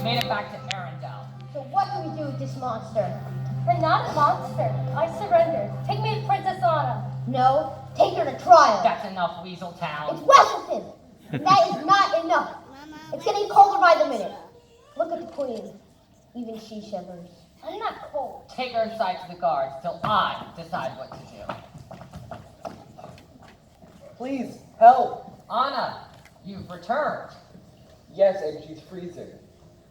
made it back to Arendelle. So what do we do with this monster? We're not a monster. I surrender. Take me to Princess Anna. No, take her to trial. That's enough, Weasel Town. It's Wesselton. That is not enough. It's getting colder by the minute. Look at the queen. Even she shivers. I'm not cold. Take her inside to the guards till I decide what to do. Please, help! Anna, you've returned. Yes, and she's freezing.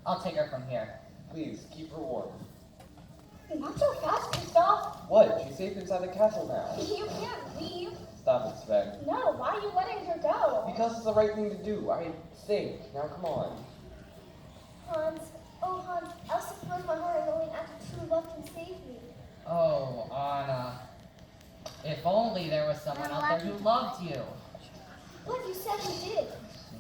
I'll take her from here. Please, keep her warm. Not so fast, Kristoff. What? She's safe inside the castle now. You can't leave. Stop it, Sven. No, why are you letting her go? Because it's the right thing to do. I think. Now come on. Hans, oh Hans, Elsa broke my heart and only after true love can save me. Oh, Anna. If only there was someone out there who loved you. But you said you did.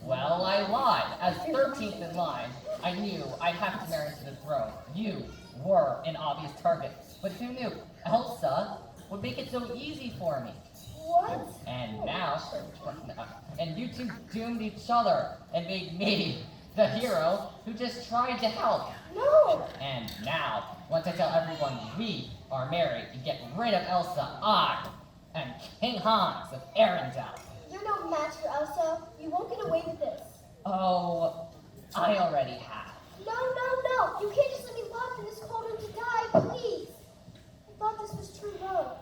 Well, I lied. As 13th in line, I knew I'd have to marry to the throne. You were an obvious target. But who knew? Elsa would make it so easy for me. What? And now, and you two doomed each other and made me the hero who just tried to help. No. And now, once I tell everyone we are married to get rid of Elsa, I am King Hans of Arendelle. You're no match for Elsa. You won't get away with this. Oh, I already have. No, no, no. You can't just let me locked in this cold room to die, please. I thought this was true love.